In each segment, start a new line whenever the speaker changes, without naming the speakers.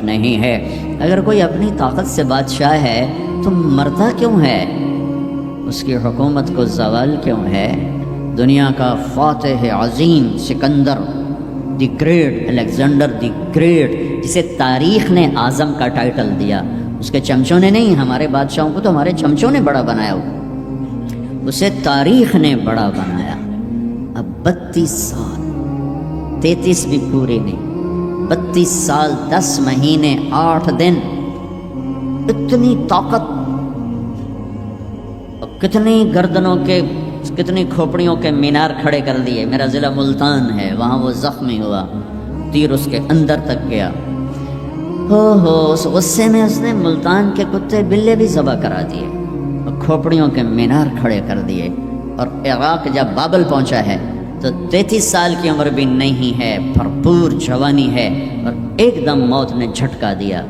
نہیں ہے۔ اگر کوئی اپنی طاقت سے بادشاہ ہے تو مرتا کیوں ہے؟ اس کی حکومت کو زوال کیوں ہے؟ دنیا کا فاتح عظیم Sikandar the great, Alexander the great, جسے تاریخ نے اعظم کا ٹائٹل دیا، اس کے چمچوں نے نہیں، ہمارے بادشاہوں کو تو ہمارے چمچوں نے بڑا بنایا ہو، اسے تاریخ نے بڑا بنایا۔ اب 32 سال، 33 بھی پورے نہیں، 32 سال 10 مہینے 8 دن، اتنی طاقت، کتنی گردنوں کے، کتنی کھوپڑیوں کے مینار کھڑے کر دیے۔ میرا ضلع ملتان ہے، وہاں وہ زخمی ہوا، تیر اس کے اندر تک گیا، اس غصے میں اس نے ملتان کے کتے بلے بھی ذبح کرا دیے اور کھوپڑیوں کے مینار کھڑے کر دیے۔ اور عراق جب بابل پہنچا ہے تو 33 سال کی عمر بھی نہیں ہے، بھرپور جوانی ہے، اور ایک دم موت نے جھٹکا دیا۔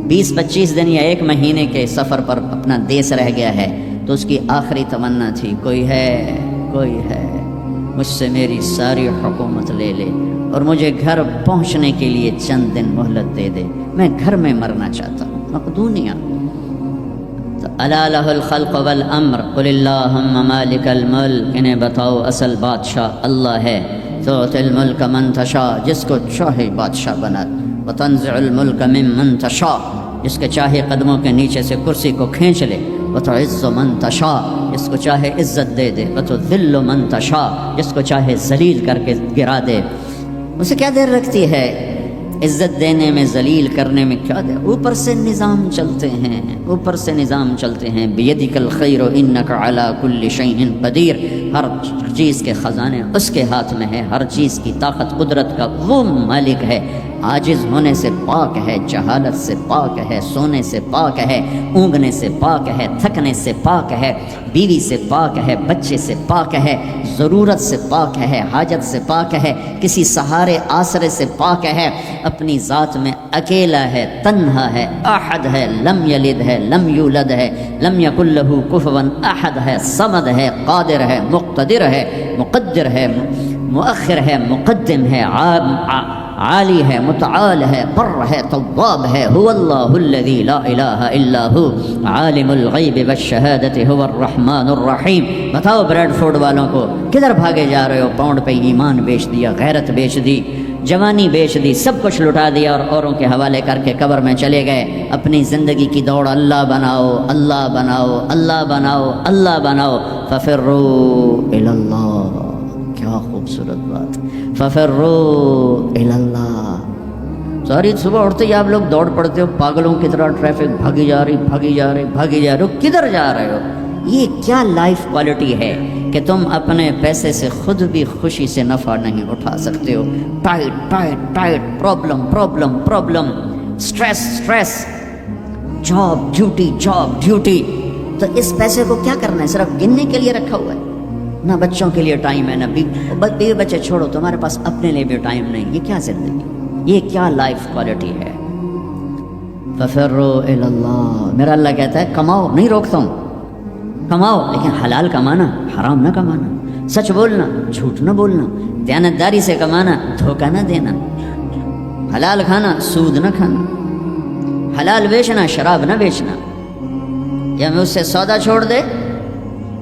20-25 دن یا 1 مہینے کے سفر پر اپنا دیس رہ گیا ہے، تو اس کی آخری تمنا تھی، کوئی ہے، کوئی ہے، مجھ سے میری ساری حکومت لے لے اور مجھے گھر پہنچنے کے لیے چند دن مہلت دے دے، میں گھر میں مرنا چاہتا ہوں۔ مقدونیہ، الا لہ الخلق والامر قل اللہم مالک الملک، انہیں بتاؤ اصل بادشاہ اللہ ہے، تؤتی الملک من تشاء، جس کو چاہے بادشاہ بنا، وتنزع الملک ممن تشاء، جس کے چاہے قدموں کے نیچے سے کرسی کو کھینچ لے، وتعز من تشاء، جس کو چاہے عزت دے دے، وتذل من تشاء، جس کو چاہے ذلیل کر کے گرا دے۔ اسے کیا دیر رکھتی ہے عزت دینے میں، ذلیل کرنے میں، کیا دیر؟ اوپر سے نظام چلتے ہیں، اوپر سے نظام چلتے ہیں۔ بیدک الخیر انک علی کل شیء قدیر، ہر چیز کے خزانے اس کے ہاتھ میں ہے، ہر چیز کی طاقت قدرت کا وہ مالک ہے، عاجز ہونے سے پاک ہے، جہالت سے پاک ہے، سونے سے پاک ہے، اونگنے سے پاک ہے، تھکنے سے پاک ہے، بیوی سے پاک ہے، بچے سے پاک ہے، ضرورت سے پاک ہے، حاجت سے پاک ہے، کسی سہارے آسرے سے پاک ہے، اپنی ذات میں اکیلا ہے، تنہا ہے، احد ہے، لم یلد ہے، لم یولد ہے، لم یکن لہ کفوا احد ہے، صمد ہے، قادر ہے، مقتدر ہے، مقدر ہے، مؤخر ہے، مقدم ہے، عالی ہے، متعال ہے، بر ہے، تواب ہے، هو اللہ الذی لا الہ الا هو عالم الغیب والشہادۃ هو الرحمن الرحیم۔ بتاؤ بریڈ فوڈ والوں کو، کدھر بھاگے جا رہے ہو؟ پاؤنڈ پہ ایمان بیچ دیا، غیرت بیچ دی، جوانی بیچ دی، سب کچھ لٹا دیا اور اوروں کے حوالے کر کے قبر میں چلے گئے۔ اپنی زندگی کی دوڑ اللہ بناؤ، اللہ بناؤ، اللہ بناؤ، اللہ بناؤ۔ ففروا الی اللہ، کیا خوبصورت بات، ففروا الی اللہ۔ ساری صبح اٹھتے ہی آپ لوگ دوڑ پڑتے ہو پاگلوں کی طرح، ٹریفک بھاگی جا رہی، بھاگی جا رہی، بھاگی جا رہے ہو، کدھر جا رہے ہو؟ یہ کیا لائف کوالٹی ہے کہ تم اپنے پیسے سے خود بھی خوشی سے نفع نہیں اٹھا سکتے ہو؟ Tight tight tight, problem problem problem, stress stress, job duty job duty. تو اس پیسے کو کیا کرنا ہے؟ صرف گننے کے لیے رکھا ہوا ہے؟ نہ بچوں کے لیے ٹائم ہے، نہ بیوی بچے چھوڑو، تمہارے پاس اپنے لیے بھی ٹائم نہیں۔ یہ کیا زندگی، یہ کیا لائف کوالٹی ہے؟ ففروا الی اللہ۔ میرا اللہ کہتا ہے کماؤ، نہیں روکتا ہوں، کماؤ، لیکن حلال کمانا، حرام نہ کمانا، سچ بولنا، جھوٹ نہ بولنا، دیانتداری سے کمانا، دھوکہ نہ دینا، حلال کھانا، سود نہ کھانا، حلال بیچنا، شراب نہ بیچنا۔ یا مجھ سے سودا چھوڑ دے،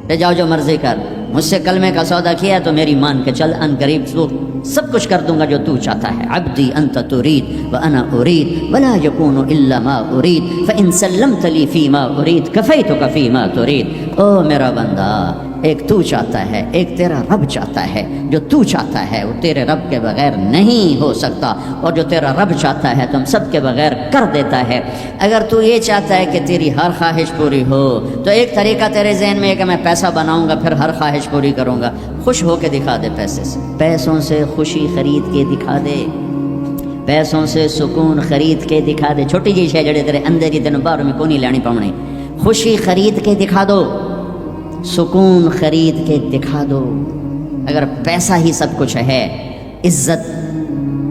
لے جاؤ جو مرضی کر، مجھ سے کلمے کا سودا کیا تو میری مان کے چل، ان قریب تو سب کچھ کر دوں گا جو تو چاہتا ہے۔ عبدی انت ترید وانا ارید ولا یکون الا ما ارید فان سلمت لی فیما ارید کفیتک فیما ترید۔ او میرا بندہ، ایک تو چاہتا ہے، ایک تیرا رب چاہتا ہے، جو تو چاہتا ہے وہ تیرے رب کے بغیر نہیں ہو سکتا، اور جو تیرا رب چاہتا ہے تم سب کے بغیر کر دیتا ہے۔ اگر تو یہ چاہتا ہے کہ تیری ہر خواہش پوری ہو تو ایک طریقہ تیرے ذہن میں ہے کہ میں پیسہ بناؤں گا پھر ہر خواہش پوری کروں گا۔ خوش ہو کے دکھا دے، پیسے سے، پیسوں سے خوشی خرید کے دکھا دے، پیسوں سے سکون خرید کے دکھا دے۔ چھوٹی جی شے جڑے تیرے اندر ہی تین باہر میں کو نہیں لینی پاؤنی، خوشی خرید کے دکھا دو، سکون خرید کے دکھا دو۔ اگر پیسہ ہی سب کچھ ہے، عزت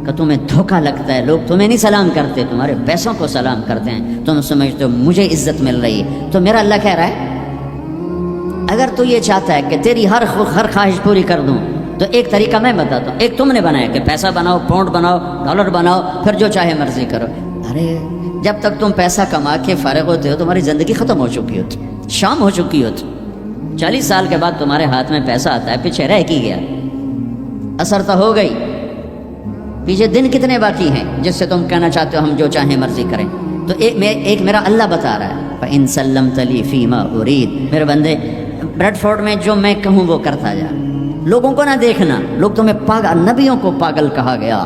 کا تمہیں دھوکہ لگتا ہے، لوگ تمہیں نہیں سلام کرتے، تمہارے پیسوں کو سلام کرتے ہیں، تم سمجھتے ہو مجھے عزت مل رہی ہے، تو میرا اللہ کہہ رہا ہے اگر تو یہ چاہتا ہے کہ تیری ہر خواہش پوری کر دوں تو ایک طریقہ میں بتاتا ہوں۔ ایک تم نے بنایا کہ پیسہ بناؤ، پاؤنڈ بناؤ، ڈالر بناؤ، پھر جو چاہے مرضی کرو۔ ارے جب تک تم پیسہ کما کے فارغ ہوتے ہو تمہاری زندگی ختم ہو چکی ہوتی، شام ہو چکی ہوتی۔ 40 سال کے بعد تمہارے ہاتھ میں پیسہ آتا ہے، پیچھے رہ کی گیا، اثر تو ہو گئی، پیچھے دن کتنے باقی ہیں جس سے تم کہنا چاہتے ہو ہم جو چاہیں مرضی کریں۔ تو ایک میرا اللہ بتا رہا ہے فَإِن سَلَّمْتَ لِي فِي مَا أُرِيدُ، میرے بندے بریڈ فورڈ میں جو میں کہوں وہ کرتا جا، لوگوں کو نہ دیکھنا، لوگ تمہیں پاگل، نبیوں کو پاگل کہا گیا،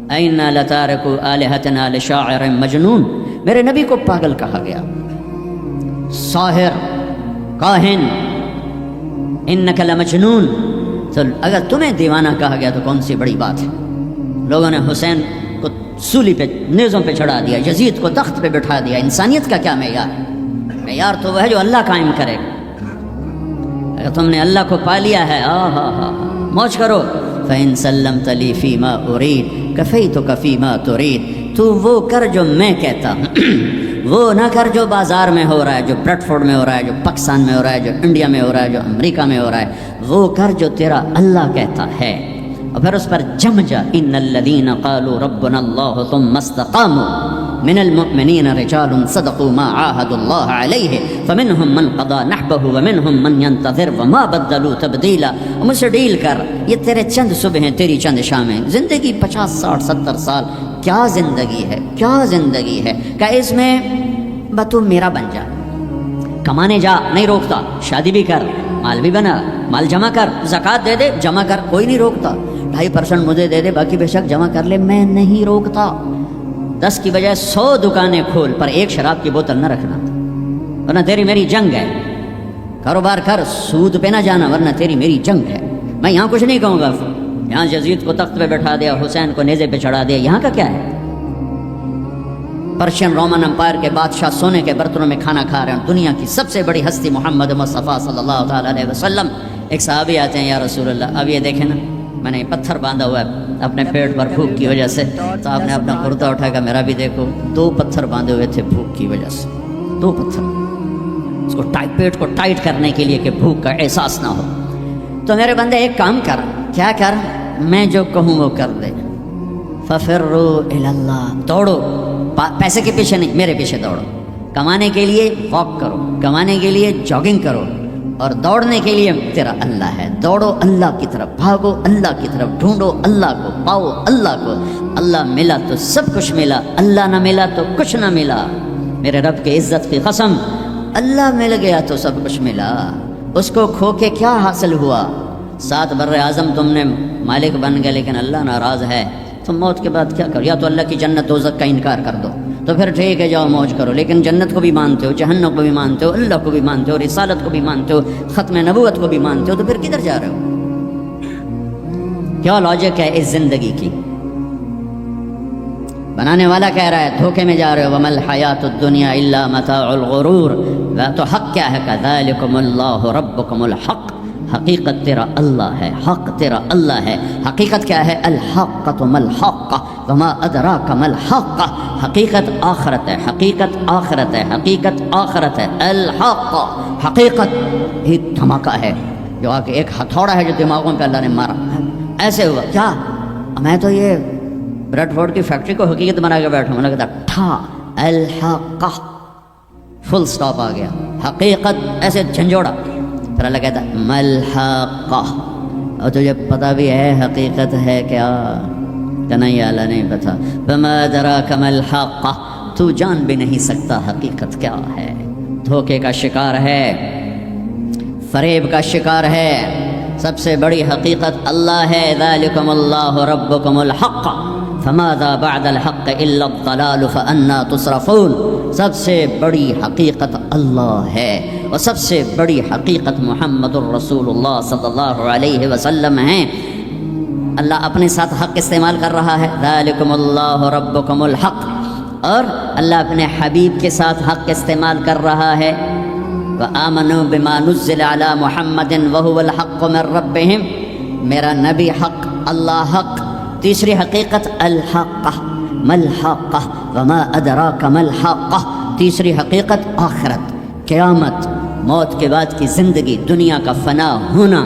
اَإِنَّا لَتَارِكُو آلِهَتَنَا لِشَاعِرٍ مَجْنُونٍ، میرے نبی کو پاگل کہا گیا، ساحر، کاہن، اِنَّكَ لَمَجْنُونَ۔ تو اگر تمہیں دیوانہ کہا گیا تو کون سی بڑی بات ہے۔ لوگوں نے حسین کو سولی پہ، نیزوں پہ چڑھا دیا، یزید کو تخت پہ بٹھا دیا، انسانیت کا کیا معیار ہے؟ معیار تو وہ ہے جو اللہ قائم کرے گا۔ اگر تم نے اللہ کو پا لیا ہے، موج کرو۔ فَإِن سَلَّمْتَ لِي فِي مَا أُرِيدُ كَفَيْتُكَ فِي مَا تُرِيدُ، تو وہ کر جو میں کہتا ہوں، وہ نہ کر جو بازار میں ہو رہا ہے، جو بریڈ فورڈ میں ہو رہا ہے، جو پاکستان میں ہو رہا ہے، جو انڈیا میں ہو رہا ہے، جو امریکہ میں ہو رہا ہے، وہ کر جو تیرا اللہ کہتا ہے، اور پھر اس پر جم جا۔ ان الذین قالوا ربنا اللہ ثم استقاموا من المؤمنین رجال صدقوا ما عاهدوا اللہ علیہ فمنهم من قضى نحبه ومنهم من ينتظر وما بدلوا تبدیلا۔ مجھ سے ڈیل کر، یہ تیرے چند صبح ہیں، تیری چند شامیں، زندگی 50 60 70 سال، کیا زندگی ہے، کیا زندگی ہے کہ اس میں تو میرا بن جا، کمانے جا، نہیں روکتا، شادی بھی کر، مال بھی بنا، مال جمع کر، زکوٰۃ دے دے، جمع کر، کوئی نہیں روکتا، 2.5% مجھے دے دے، باقی بے شک جمع کر لے، میں نہیں روکتا۔ 10 کی بجائے 100 دکانیں کھول، پر ایک شراب کی بوتل نہ رکھنا، ورنہ تیری میری جنگ ہے۔ کاروبار کر، سود پہ نہ جانا، ورنہ تیری میری جنگ ہے۔ میں یہاں کچھ نہیں کہوں گا، یہاں یزید کو تخت پہ بٹھا دیا، حسین کو نیزے پہ چڑھا دیا، یہاں کا کیا ہے؟ پرشین رومن امپائر کے بادشاہ سونے کے برتنوں میں کھانا کھا رہے ہیں، دنیا کی سب سے بڑی ہستی محمد مصطفیٰ صلی اللہ تعالیٰ علیہ وسلم۔ ایک صحابی آتے ہیں، یا رسول اللہ، اب یہ دیکھیں نا، میں نے پتھر باندھا ہوا ہے اپنے پیٹ پر بھوک کی وجہ سے، تو آپ نے اپنا کرتا اٹھا کر میرا بھی دیکھو، 2 پتھر باندھے ہوئے تھے بھوک کی وجہ سے، 2 پتھر، اس کو پیٹ کو ٹائٹ کرنے کے لیے کہ بھوک کا احساس نہ ہو۔ تو میرے بندے ایک کام کر، کیا کر، میں جو کہوں وہ کر دے، فَفِرُّوا إِلَى اللَّهِ، دوڑو، پیسے کے پیچھے نہیں، میرے پیچھے دوڑو، کمانے کے لیے واک کرو، کمانے کے لیے جاگنگ کرو، اور دوڑنے کے لیے تیرا اللہ ہے، دوڑو اللہ کی طرف، بھاگو اللہ کی طرف، ڈھونڈو اللہ کو، پاؤ اللہ کو۔ اللہ ملا تو سب کچھ ملا، اللہ نہ ملا تو کچھ نہ ملا۔ میرے رب کی عزت کی قسم، اللہ مل گیا تو سب کچھ ملا، اس کو کھو کے کیا حاصل ہوا؟ 7 بر اعظم تم نے مالک بن گئے، لیکن اللہ ناراض ہے، تم موت کے بعد کیا کرو؟ یا تو اللہ کی جنت دوزخ کا انکار کر دو، تو پھر ٹھیک ہے جاؤ موج کرو، لیکن جنت کو بھی مانتے ہو، جہنم کو بھی مانتے ہو، اللہ کو بھی مانتے ہو، رسالت کو بھی مانتے ہو، ختم نبوت کو بھی مانتے ہو، تو پھر کدھر جا رہے ہو؟ کیا لاجک ہے اس زندگی کی؟ بنانے والا کہہ رہا ہے دھوکے میں جا رہے ہو، وَمَا الْحَيَاةُ الدُّنْيَا إِلَّا مَتَاعُ الْغُرُورِ، تو حق کیا ہے؟ كَذَلِكُمُ اللَّهُ رَبُّكُمُ الْحَقُّ، حقیقت تیرا اللہ ہے، حق تیرا اللہ ہے۔ حقیقت کیا ہے؟ الحقۃ ما الحق وما ادراک ما الحق، حقیقت آخرت ہے، حقیقت آخرت ہے، حقیقت آخرت ہے، الحق، حقیقت ایک دھماکہ ہے جو آ کے ایک ہتھوڑا ہے جو دماغوں پہ اللہ نے مارا، ایسے ہوا کیا؟ میں تو یہ بریڈ فورڈ کی فیکٹری کو حقیقت بنا کے بیٹھوں، میں نے کہا ٹھا الحق، فل سٹاپ آ گیا، حقیقت ایسے جھنجھوڑا، پھر اللہ کہتا ملحقہ، اور تجھے پتہ بھی ہے حقیقت ہے کیا؟ کہ نہیں اللہ نہیں پتہ، فما ادراک ملحقہ، تو جان بھی نہیں سکتا حقیقت کیا ہے، دھوکے کا شکار ہے، فریب کا شکار ہے، سب سے بڑی حقیقت اللہ ہے، ذالکم اللہ ربکم الحق فماذا بعد الحق الا الضلال فانا تصرفون، سب سے بڑی حقیقت اللہ ہے، اور سب سے بڑی حقیقت محمد الرسول اللہ صلی اللہ علیہ وسلم ہیں۔ اللہ اپنے ساتھ حق استعمال کر رہا ہے، ذالکم اللہ ربکم الحق، اور اللہ اپنے حبیب کے ساتھ حق استعمال کر رہا ہے، وآمنوا بما نزل علی محمد وهو الحق من ربهم، میرا نبی حق، اللہ حق۔ تیسری حقیقت الحق، ملحق وما ادراک ملحق، تیسری حقیقت آخرت، قیامت، موت کے بعد کی زندگی، دنیا کا فنا ہونا،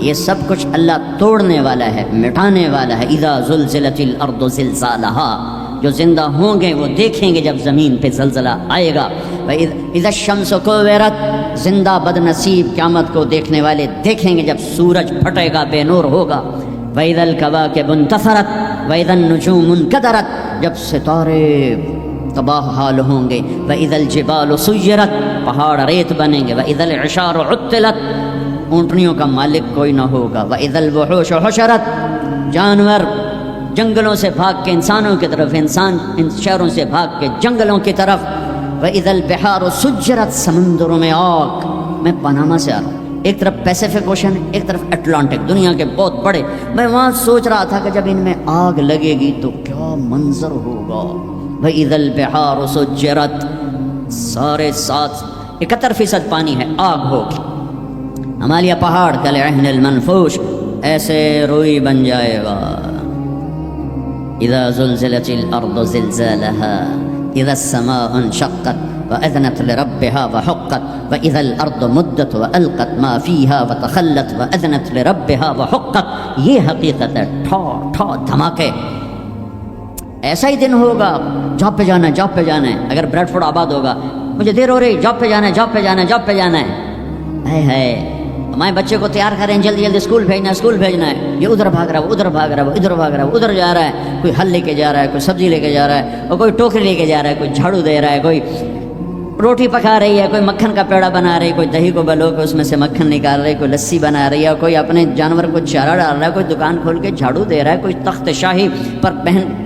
یہ سب کچھ اللہ توڑنے والا ہے، مٹانے والا ہے۔ اذا زلزلت الارض زلزالها، جو زندہ ہوں گے وہ دیکھیں گے جب زمین پہ زلزلہ آئے گا. اذا الشمس کوورت، زندہ بد نصیب قیامت کو دیکھنے والے دیکھیں گے جب سورج پھٹے گا، بے نور ہوگا. وَإِذَا الْكَوَاكِبُ انتَثَرَتْ وَإِذَا النُّجُومُ انْكَدَرَتْ، جب ستارے تباہ حال ہوں گے. وَإِذَا الْجِبَالُ سُيِّرَتْ، پہاڑ ریت بنیں گے. وَإِذَا الْعِشَارُ عُطِّلَتْ، اونٹنیوں کا مالک کوئی نہ ہوگا. وَإِذَا الْوُحُوشُ حُشِرَتْ، جانور جنگلوں سے بھاگ کے انسانوں کی طرف، انسان ان شہروں سے بھاگ کے جنگلوں کی طرف. وَإِذَا الْبِحَارُ سُجِّرَتْ، سمندروں میں آگ. میں پاناما سے آ رہا ہوں، ایک طرف پیسیفک اوشن، ایک طرف اٹلانٹک، دنیا کے بہت بڑے. میں وہاں سوچ رہا تھا کہ جب ان میں آگ لگے گی تو کیا منظر ہوگا. وَإِذَا الْبِحَارُ سُجِّرَتْ، سارے 71% پانی ہے، آگ ہوگی. ہمالیہ پہاڑ کالعہن المنفوش، ایسے روئی بن جائے گا. اذا زلزلت الارض زلزالها اذا السماء انشقت واذنت لربها وحقت واذا الارض مدت والقت ما فيها وتخلت واذنت لربها وحقت. یہ حقیقت ہے، ٹھا ٹھا دھماکے. ایسا ہی دن ہوگا. جاب پہ جانا ہے، جاب پہ جانا ہے. اگر بریڈ فورڈ آباد ہوگا، مجھے دیر ہو رہی، جاب پہ جانا ہے، جاب پہ جانا ہے، جاب پہ جانا ہے. ہے ہمارے بچے کو تیار کریں، جلدی جلدی اسکول بھیجنا ہے، اسکول بھیجنا ہے. یہ ادھر بھاگ رہا ہے، وہ ادھر بھاگ رہا ہے، وہ ادھر بھاگ رہا ہے، وہ ادھر جا رہا ہے. کوئی حل لے کے جا رہا ہے، کوئی سبزی لے کے جا رہا ہے، اور کوئی ٹوکری لے کے جا رہا ہے، کوئی جھاڑو دے رہا ہے، کوئی روٹی پکا رہی ہے، کوئی مکھن کا پیڑا بنا رہی ہے، کوئی دہی کو بلو کے اس میں سے مکھن نکال رہی ہے، کوئی لسی بنا رہی ہے، کوئی اپنے جانور کو چارہ ڈال رہا ہے، کوئی دکان کھول کے جھاڑو دے رہا ہے، کوئی تخت شاہی پر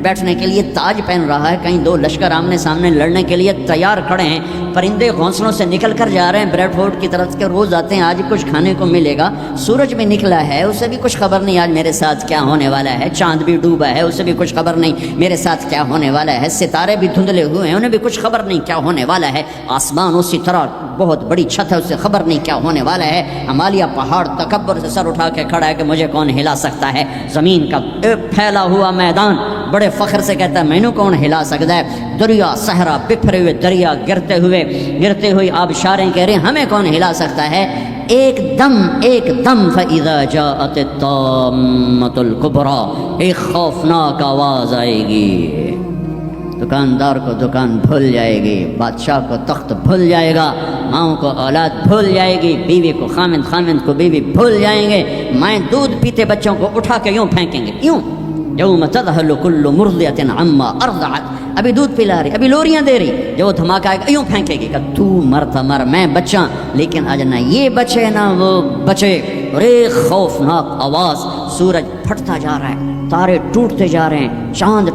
بیٹھنے کے لیے تاج پہن رہا ہے. کہیں 2 لشکر آمنے سامنے لڑنے کے لیے تیار کھڑے ہیں. پرندے گھونسلوں سے نکل کر جا رہے ہیں بریڈ فورڈ کی طرف کے، روز آتے ہیں، آج کچھ کھانے کو ملے گا. سورج بھی نکلا ہے، اسے بھی کچھ خبر نہیں آج میرے ساتھ کیا ہونے والا ہے. چاند بھی ڈوبا ہے، اسے بھی کچھ خبر نہیں میرے ساتھ کیا ہونے والا ہے. ستارے بھی دھندلے ہوئے ہیں، انہیں بھی کچھ خبر نہیں کیا ہونے والا ہے. آسمان اسی طرح بہت بڑی چھت ہے، اسے خبر نہیں کیا ہونے والا ہے. ہمالیہ پہاڑ تکبر سے سر اٹھا کے کھڑا ہے کہ مجھے کون ہلا سکتا ہے. زمین کا پھیلا ہوا میدان بڑے فخر سے کہتا ہے میں نے کون ہلا سکتا ہے. دریا صحرا، بکھرے ہوئے دریا، گرتے ہوئے آبشاریں کہہ رہے ہیں ہمیں کون ہلا سکتا ہے. ایک دم فَإِذَا جَاءَتِ الطَّامَّةُ الْكُبْرَى، ایک خوفناک آواز آئے گی. دکاندار کو دکان بھول جائے گی، بادشاہ کو تخت بھول جائے گا، ماؤں کو اولاد بھول جائے گی، بیوی کو خامند کو بیوی بھول جائیں گے. مائیں دودھ پیتے بچوں کو اٹھا کے یوں پھینکیں گے، یوں. یوم تذہل کل مرضعۃ عما ارضعت، ابھی دودھ پلا رہی، ابھی لوریاں دے رہی، جو دھماکہ آئے گا یوں پھینکے گی کہ تو مرتا مر، میں بچاں. لیکن آج نہ یہ بچے نہ وہ بچے. اور ایک خوفناک آواز، سورج پھٹتا جا رہا ہے، تارے ٹوٹتے جا رہے ہیں، چاند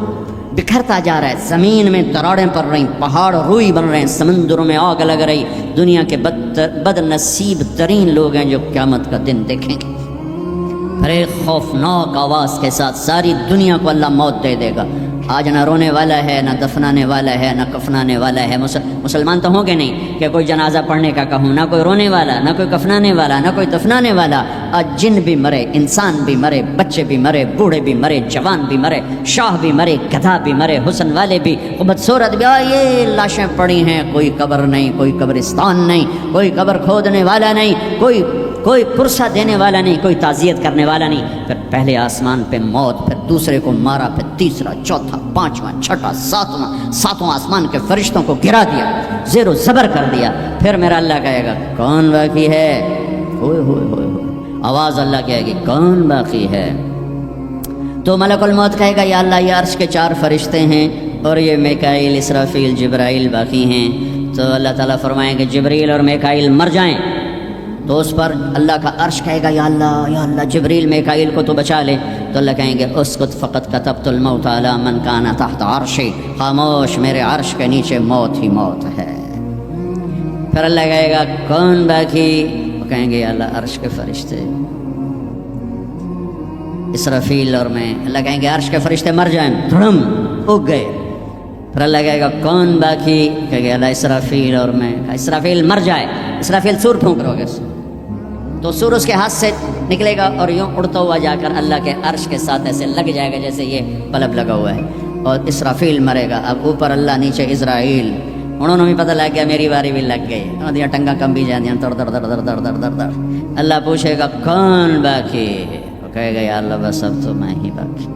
بکھرتا جا رہا ہے، زمین میں دراڑیں پڑ رہی، پہاڑ روئی بن رہے ہیں، سمندروں میں آگ لگ رہی. دنیا کے بد نصیب ترین لوگ ہیں جو قیامت کا دن دیکھیں گے. پھر ایک خوفناک آواز کے ساتھ ساری دنیا کو اللہ موت دے دے گا. آج نہ رونے والا ہے، نہ دفنانے والا ہے، نہ کفنانے والا ہے. مسلمان تو ہوں گے نہیں کہ کوئی جنازہ پڑھنے کا کہوں، نہ کوئی رونے والا، نہ کوئی کفنانے والا، نہ کوئی دفنانے والا. آج جن بھی مرے، انسان بھی مرے، بچے بھی مرے، بوڑھے بھی مرے، جوان بھی مرے، شاہ بھی مرے، گدھا بھی مرے، حسن والے بھی، بدصورت بھی. یہ لاشیں پڑی ہیں، کوئی قبر نہیں، کوئی قبرستان نہیں، کوئی قبر کھودنے والا نہیں، کوئی پرسہ دینے والا نہیں، کوئی تعزیت کرنے والا نہیں. پھر پہلے آسمان پہ موت، پھر دوسرے کو مارا، پھر تیسرا، چوتھا، پانچواں، چھٹا، ساتواں آسمان کے فرشتوں کو گرا دیا، زیر و زبر کر دیا. پھر میرا اللہ کہے گا کون باقی ہے؟ ہوئے ہوئے ہوئے ہوئے آواز اللہ کہے گی کون باقی ہے؟ تو ملک الموت کہے گا یا اللہ یہ عرش کے 4 فرشتے ہیں اور یہ میکائیل، اسرافیل، جبرائیل باقی ہیں. تو اللہ تعالیٰ فرمائیں گے جبریل اور میکائیل مر جائیں. تو اس پر اللہ کا عرش کہے گا یا اللہ جبریل میکائیل کو تو بچا لے. تو اللہ کہیں گے اسکت فقط کتبت الموت علی من کان تحت عرشی، خاموش، میرے عرش کے نیچے موت ہی موت ہے. پھر اللہ کہے گا کون باقی؟ وہ کہیں گے یا اللہ عرش کے فرشتے، اسرافیل اور میں. اللہ کہیں گے عرش کے فرشتے مر جائیں، دھڑم اگ گئے. پھر اللہ کہے گا کون باقی؟ کہے گا اللہ اسرافیل اور میں. اسرافیل مر جائے، اسرافیل سور پھونک رہو گے تو سور اس کے ہاتھ سے نکلے گا اور یوں اڑتا ہوا جا کر اللہ کے عرش کے ساتھ ایسے لگ جائے گا جیسے یہ بلب لگا ہوا ہے. اور اسرافیل مرے گا. اب اوپر اللہ، نیچے اسرائیل. انہوں نے بھی پتہ لگ گیا میری باری بھی لگ گئی، انہوں ٹنگا کم بھی جاندیاں در در در در در در در در. اللہ پوچھے گا کون باقی؟ وہ کہے گا یا اللہ بس اب تو میں ہی باقی.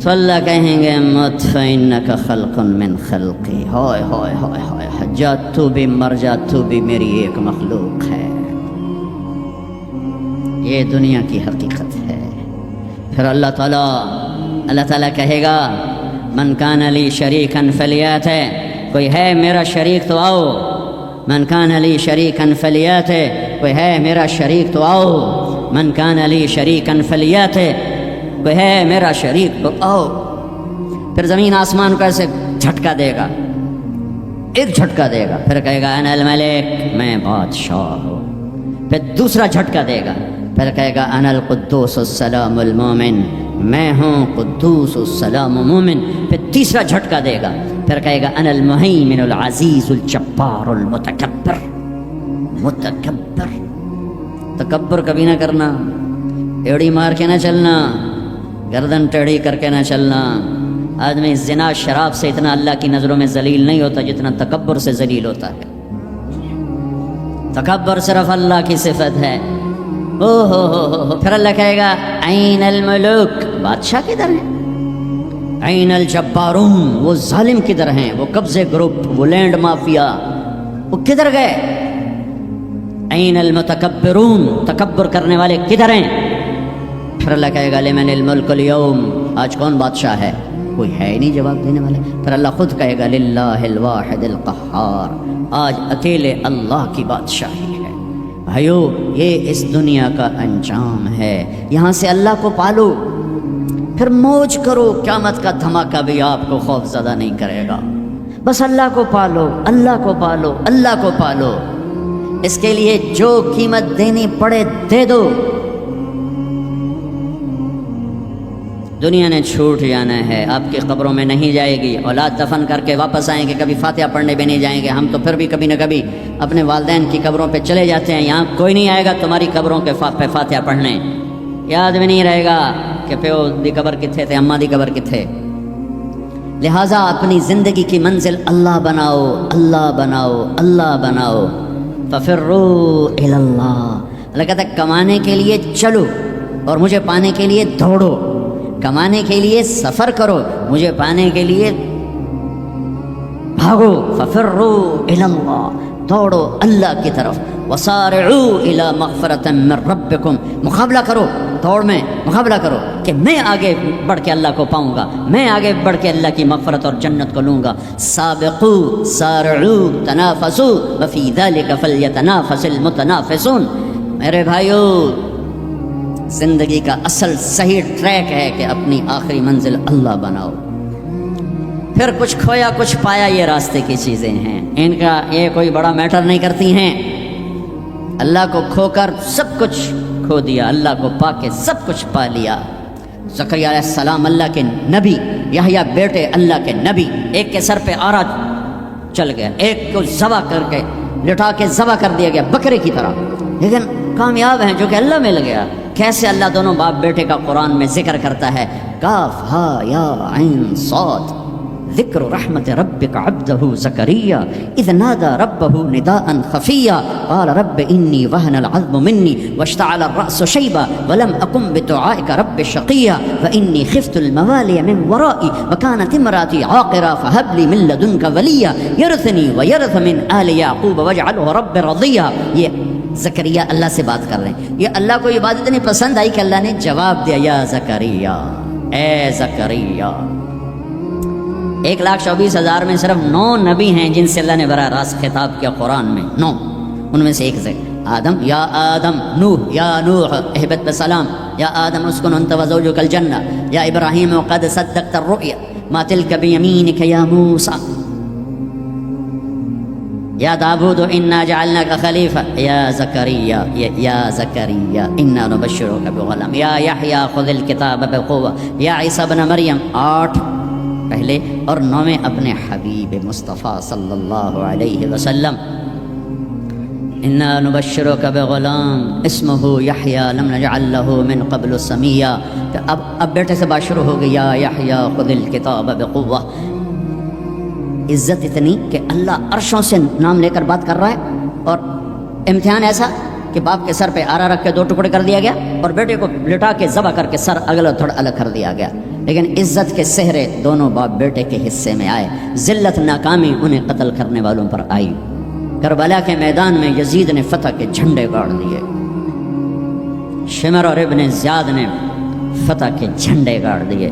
تو اللہ کہیں گے مت فإنک خلق من خلقی، ہائے ہائے ہائے ہائے، حجات تو بھی مر جا، تو بھی میری ایک مخلوق ہے۔ یہ دنیا کی حقیقت ہے۔ پھر اللہ تعالیٰ کہے گا من کان لی شریکا فلیات، کوئی ہے میرا شریک تو آؤ، من کان لی شریکا فلیات، کوئی ہے میرا شریک تو آؤ، من کان لی شریکا فلیات، کوئی ہے میرا شریک تو آؤ۔ پھر زمین آسمان کو ایسے جھٹکا دے گا، ایک جھٹکا دے گا، پھر کہے گا انا الملک، میں بادشاہ ہوں۔ پھر دوسرا جھٹکا دے گا، پھر کہے گا انا القدوس السلام المومن، میں ہوں قدوس السلام مومن۔ پھر تیسرا جھٹکا دے گا، پھر کہے گا انا المہیمن العزیز الجبار المتکبر۔ متکبر، تکبر کبھی نہ کرنا، ایڑی مار کے نہ چلنا، گردن ٹیڑھی کر کے نہ چلنا۔ آدمی زنا شراب سے اتنا اللہ کی نظروں میں ذلیل نہیں ہوتا جتنا تکبر سے ذلیل ہوتا ہے۔ تکبر صرف اللہ کی صفت ہے۔ او ہو، پھر اللہ کہے گا این الملوک، بادشاہ کدھر ہیں؟ این الجبارون، وہ ظالم کدھر ہیں؟ وہ قبضے گروپ، وہ لینڈ مافیا، وہ کدھر گئے؟ این المتکبرون، تکبر کرنے والے کدھر ہیں؟ پھر اللہ کہے گا لمن الملک اليوم، آج کون بادشاہ ہے؟ کوئی ہے ہی نہیں جواب دینے والے۔ پھر اللہ خود کہے گا للہ الواحد القہار، آج اکیلے اللہ کی بادشاہی ہے۔ بھائیو، یہ اس دنیا کا انجام ہے۔ یہاں سے اللہ کو پالو، پھر موج کرو، قیامت کا دھماکہ بھی آپ کو خوف زدہ نہیں کرے گا۔ بس اللہ کو پالو، اللہ کو پالو، اللہ کو پالو۔ اس کے لیے جو قیمت دینی پڑے دے دو۔ دنیا نے چھوٹ جانا ہے، آپ کی قبروں میں نہیں جائے گی۔ اولاد دفن کر کے واپس آئیں گے، کبھی فاتحہ پڑھنے بھی نہیں جائیں گے۔ ہم تو پھر بھی کبھی نہ کبھی اپنے والدین کی قبروں پہ چلے جاتے ہیں، یہاں کوئی نہیں آئے گا تمہاری قبروں کے پہ فاتحہ پڑھنے۔ یاد بھی نہیں رہے گا کہ پیو دی قبر کتھے تھے، اماں دی قبر کتھے۔ لہٰذا اپنی زندگی کی منزل اللہ بناؤ، اللہ بناؤ، اللہ بناؤ۔ ففروا الی اللہ، اللہ کہتا ہے کمانے کے لیے چلو اور مجھے پانے کے لیے دوڑو۔ کمانے کے لیے سفر کرو، مجھے پانے کے لیے بھاگو۔ ففروا الی اللہ، دوڑو اللہ کی طرف۔ وسارعوا الی مغفرۃ من ربکم، مقابلہ کرو، دوڑ میں مقابلہ کرو کہ میں آگے بڑھ کے اللہ کو پاؤں گا، میں آگے بڑھ کے اللہ کی مغفرت اور جنت کو لوں گا۔ سابقوا سارعوا تنافسوا وفی ذلک فلیتنافس المتنافسون۔ میرے بھائیو، زندگی کا اصل صحیح ٹریک ہے کہ اپنی آخری منزل اللہ بناؤ۔ پھر کچھ کھویا کچھ پایا، یہ راستے کی چیزیں ہیں، ان کا یہ کوئی بڑا میٹر نہیں کرتی ہیں۔ اللہ کو کھو کر سب کچھ کھو دیا، اللہ کو پا کے سب کچھ پا لیا۔ زکریا علیہ السلام اللہ کے نبی، یحییٰ بیٹے اللہ کے نبی، ایک کے سر پہ آرا چل گیا، ایک کو ذبح کر کے لٹا کے ذبح کر دیا گیا بکرے کی طرح، لیکن کامیاب ہیں جو کہ اللہ مل گیا۔ کیسے اللہ دونوں باپ بیٹے کا قرآن میں ذکر کرتا ہے، کاف ہا یا عین صاد، ذکر رحمت ربک عبدہ زکریا اذ نادى ربہ نداء خفیا قال رب انی وہن العظم منی واشتعل الرأس شیبا ولم اکن بدعائک رب شقیا فانی خفت الموالی من ورائی وکانت امراتی عاقرا فہب لی من لدنک ولیا یرثنی ویرث من آل یعقوب واجعلہ رب رضیا۔ یہ زکریا اللہ سے بات کر رہے ہیں، یہ اللہ کو یہ بات اتنی پسند آئی کہ اللہ نے جواب دیا، یا زکریا، اے زکریا۔ 1,24,000 میں صرف 9 نبی ہیں جن سے اللہ نے براہ راست خطاب کیا قرآن میں، 9، ان میں سے ایک سے آدم، یا آدم، نوح، یا نوح اہبت بسلام، یا آدم اسکن انت وزوجک الجنہ، یا ابراہیم قد صدقت الرؤیا ما تلک بیمینک یا موسیٰ، یا داود انا جعلناک خلیفہ، یا زکریا، یا زکریا انا نبشرک بغلام، یا یحییٰ خذ الکتاب بقوہ، یا عیسیٰ ابن مریم۔ 8 پہلے اور 9 اپنے حبیب مصطفیٰ صلی اللہ علیہ وسلم۔ انا نبشرک بغلام اسمہ یحییٰ لم نجعل لہ من قبل سمیہ۔ اب بیٹے سے بات شروع ہو گئی، یا یحییٰ خذ الکتاب بقوہ۔ عزت اتنی کہ اللہ عرشوں سے نام لے کر بات کر رہا ہے، اور امتحان ایسا کہ باپ کے سر پہ آرا رکھ کے 2 ٹکڑے کر دیا گیا اور بیٹے کو لٹا کے ذبح کر کے سر اگلا تھوڑا الگ کر دیا گیا۔ لیکن عزت کے سہرے دونوں باپ بیٹے کے حصے میں آئے، ذلت ناکامی انہیں قتل کرنے والوں پر آئی۔ کربلا کے میدان میں یزید نے فتح کے جھنڈے گاڑ دیے، شمر اور ابن زیاد نے فتح کے جھنڈے گاڑ دیے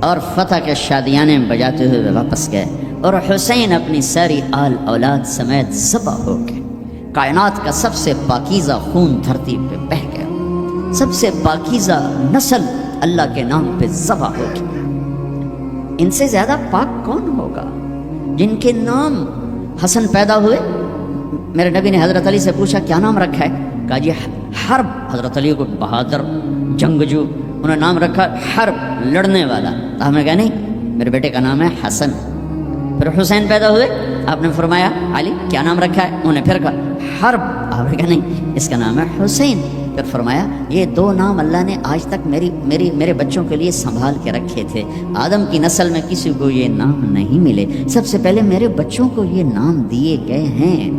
اور فتح کے شادیانے بجاتے ہوئے واپس گئے، اور حسین اپنی ساری آل اولاد سمیت ذبح ہو گئے۔ کائنات کا سب سے پاکیزہ خون دھرتی پہ بہہ گیا، سب سے پاکیزہ نسل اللہ کے نام پہ ذبح ہو گئی۔ ان سے زیادہ پاک کون ہوگا؟ جن کے نام حسن پیدا ہوئے، میرے نبی نے حضرت علی سے پوچھا کیا نام رکھا ہے؟ کہا جی حرب۔ حضرت علی کو بہادر جنگجو، انہوں نے نام رکھا حرب، لڑنے والا۔ تو ہم نے کہا نہیں، میرے بیٹے کا نام ہے حسن۔ پھر حسین پیدا ہوئے، آپ نے فرمایا علی کیا نام رکھا ہے؟ انہوں نے پھر کہا حرب، آپ نے کہا نہیں اس کا نام ہے حسین۔ پھر فرمایا یہ دو نام اللہ نے آج تک میرے بچوں کے لیے سنبھال کے رکھے تھے، آدم کی نسل میں کسی کو یہ نام نہیں ملے، سب سے پہلے میرے بچوں کو یہ نام دیے گئے ہیں۔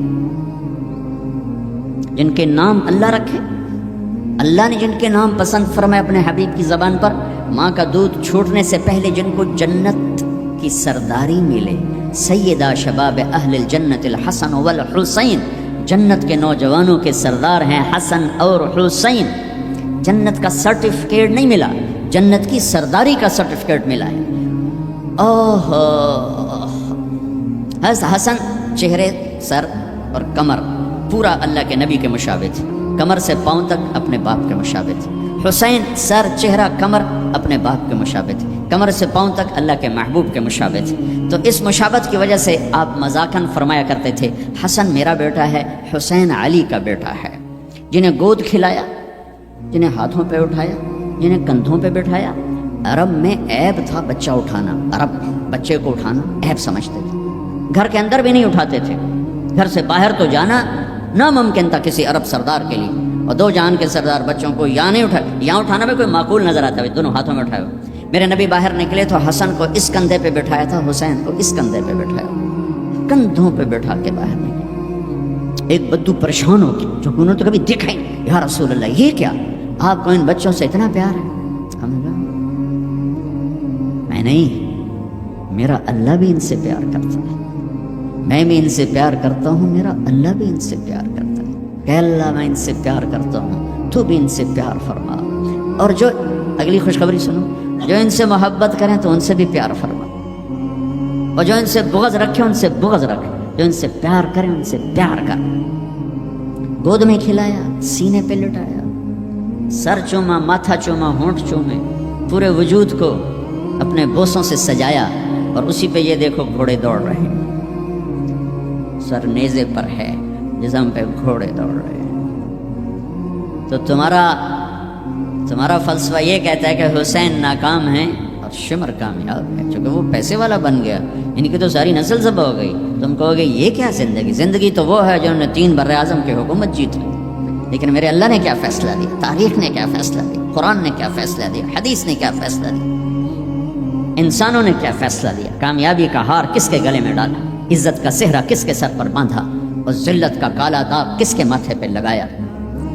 جن کے نام اللہ رکھے، اللہ نے جن کے نام پسند فرمائے اپنے حبیب کی زبان پر، ماں کا دودھ چھوٹنے سے پہلے جن کو جنت کی سرداری ملے، سیدہ شباب اہل الجنت الحسن والحسین، جنت کے نوجوانوں کے سردار ہیں حسن اور حسین۔ جنت کا سرٹیفکیٹ نہیں ملا، جنت کی سرداری کا سرٹیفکیٹ ملا ہے۔ حسن چہرے، سر اور کمر پورا اللہ کے نبی کے مشابہ تھے، کمر سے پاؤں تک اپنے باپ کے مشابہ تھے۔ حسین سر، چہرہ، کمر اپنے باپ کے مشابہ تھے، کمر سے پاؤں تک اللہ کے محبوب کے مشابہ تھے۔ تو اس مشابہت کی وجہ سے آپ مذاقاً فرمایا کرتے تھے حسن میرا بیٹا ہے، حسین علی کا بیٹا ہے۔ جنہیں گود کھلایا، جنہیں ہاتھوں پہ اٹھایا، جنہیں کندھوں پہ بٹھایا۔ عرب میں عیب تھا بچہ اٹھانا، عرب بچے کو اٹھانا عیب سمجھتے تھے، گھر کے اندر بھی نہیں اٹھاتے تھے، گھر سے باہر تو جانا ناممکن تھا کسی عرب سردار کے لیے، اور دو جہان کے سردار بچوں کو یہاں نہیں اٹھائے، یہاں اٹھانا بھی کوئی معقول نظر آتا ہے، دونوں ہاتھوں میں اٹھائے ہوئے۔ میرے نبی باہر نکلے تو حسن کو اس کندھے پہ بٹھایا تھا، حسین کو اس کندھے پہ بٹھایا، کندھوں پہ بٹھا کے باہر نکلے۔ ایک بدو پریشان ہو گئی، جو انہوں نے تو کبھی دیکھا ہی نہیں، یا رسول اللہ یہ کیا، آپ کو ان بچوں سے اتنا پیار ہے؟ ہم نے کہا میں نہیں، میرا اللہ بھی ان سے پیار کرتا ہے، میں بھی ان سے پیار کرتا ہوں، میرا اللہ بھی ان سے پیار کرتا ہے۔ کہ اللہ میں ان سے پیار کرتا ہوں، تو بھی ان سے پیار فرما، اور جو اگلی خوشخبری سنو، جو ان سے محبت کریں تو ان سے بھی پیار فرما، اور جو ان سے بغض رکھے ان سے بغض رکھ، جو ان سے پیار کریں ان سے پیار کر۔ گود میں کھلایا، سینے پہ لٹایا، سر چوما، ماتھا چوما، ہونٹ چومے، پورے وجود کو اپنے بوسوں سے سجایا، اور اسی پہ یہ دیکھو گھوڑے دوڑ رہے ہیں، سر نیزے پر ہے، جسم پہ گھوڑے دوڑ رہے ہیں۔ تو تمہارا فلسفہ یہ کہتا ہے کہ حسین ناکام ہیں اور شمر کامیاب ہے، چونکہ وہ پیسے والا بن گیا، ان کی تو ساری نسل ذبح ہو گئی۔ تم کہو گے یہ کیا زندگی؟ زندگی تو وہ ہے جنہوں نے 3 بر اعظم کی حکومت جیت لی، لیکن میرے اللہ نے کیا فیصلہ دیا، تاریخ نے کیا فیصلہ دیا، قرآن نے کیا فیصلہ دیا، حدیث نے کیا فیصلہ دیا، انسانوں نے کیا فیصلہ دیا؟ کامیابی کا ہار کس کے گلے میں ڈالا، عزت کا صحرا کس کے سر پر باندھا، اور ذلت کا کالا داغ کس کے ماتھے پہ لگایا؟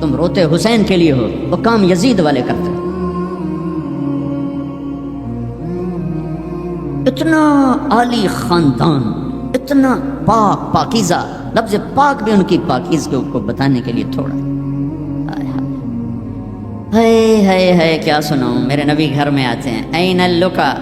تم روتے حسین کے لیے ہو، وہ کام یزید والے کرتے۔ اتنا عالی خاندان، اتنا پاک پاکیزہ، لفظ پاک بھی ان کی پاکیزگی کو بتانے کے لیے تھوڑا ہے۔ کیا سناؤں، میرے نبی گھر میں آتے ہیں، این اللقا،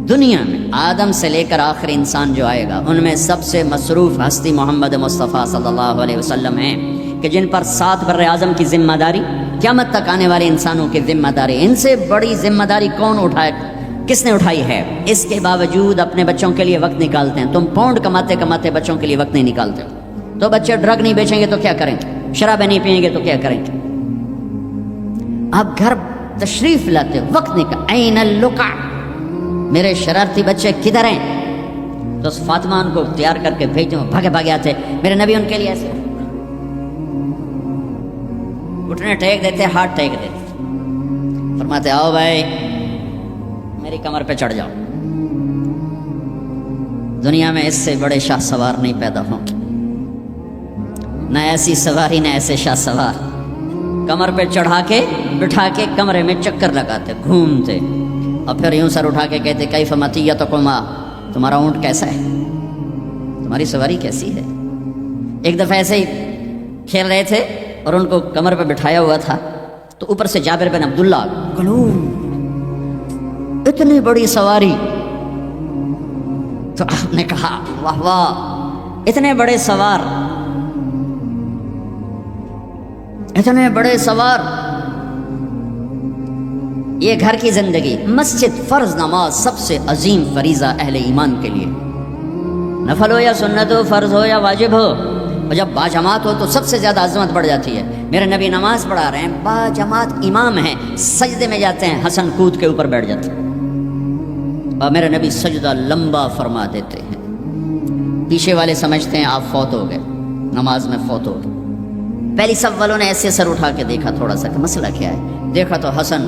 دنیا میں آدم سے لے کر آخری انسان جو آئے گا ان میں سب سے مصروف ہستی محمد مصطفیٰ صلی اللہ علیہ وسلم ہیں، کہ جن پر 7 بر اعظم کی ذمہ داری، قیامت تک آنے والے انسانوں کی ذمہ داری، ان سے بڑی ذمہ داری کون اٹھائے، کس نے اٹھائی ہے؟ اس کے باوجود اپنے بچوں کے لیے وقت نکالتے ہیں۔ تم پاؤنڈ کماتے کماتے بچوں کے لیے وقت نہیں نکالتے ہو، تو بچے ڈرگ نہیں بیچیں گے تو کیا کریں گے، شرابیں نہیں پئیں گے تو کیا کریں گے؟ آپ گھر تشریف لاتے، وقت نکال، این اللقا، میرے شرارتی بچے کدھر ہیں؟ تو فاطمہ ان کو تیار کر کے بھیجتے ہیں، بھاگے بھاگے آتے، میرے نبی ان کے لیے ایسے گھٹنے ٹیک دیتے، ہاتھ ٹیک دیتے، فرماتے آؤ بھائی میری کمر پہ چڑھ جاؤ، دنیا میں اس سے بڑے شاہ سوار نہیں پیدا ہوں، نہ ایسی سواری نہ ایسے شاہ سوار، کمر پہ چڑھا کے بٹھا کے کمرے میں چکر لگاتے، گھومتے، اور پھر یوں سر اٹھا کے کہتے کیف مطیتکما، تمہارا اونٹ کیسا ہے، تمہاری سواری کیسی ہے. ایک دفعہ ایسے ہی کھیل رہے تھے اور ان کو کمر پہ بٹھایا ہوا تھا، تو اوپر سے جابر بن عبداللہ گلوم، اتنی بڑی سواری. تو آپ نے کہا واہ واہ، اتنے بڑے سوار، اتنے بڑے سوار. یہ گھر کی زندگی، مسجد، فرض نماز سب سے عظیم فریضہ اہل ایمان کے لیے، نفل ہو یا سنت ہو، فرض ہو یا واجب ہو. اور جب باجماعت ہو تو سب سے زیادہ عظمت بڑھ جاتی ہے. میرے نبی نماز پڑھا رہے ہیں، باجماعت امام ہیں، سجدے میں جاتے ہیں، حسن کود کے اوپر بیٹھ جاتے ہیں اور میرے نبی سجدہ لمبا فرما دیتے ہیں. پیچھے والے سمجھتے ہیں آپ فوت ہو گئے، نماز میں فوت ہو گئے. پہلی صف والوں نے ایسے سر اٹھا کے دیکھا تھوڑا سا کہ مسئلہ کیا ہے. دیکھا تو حسن،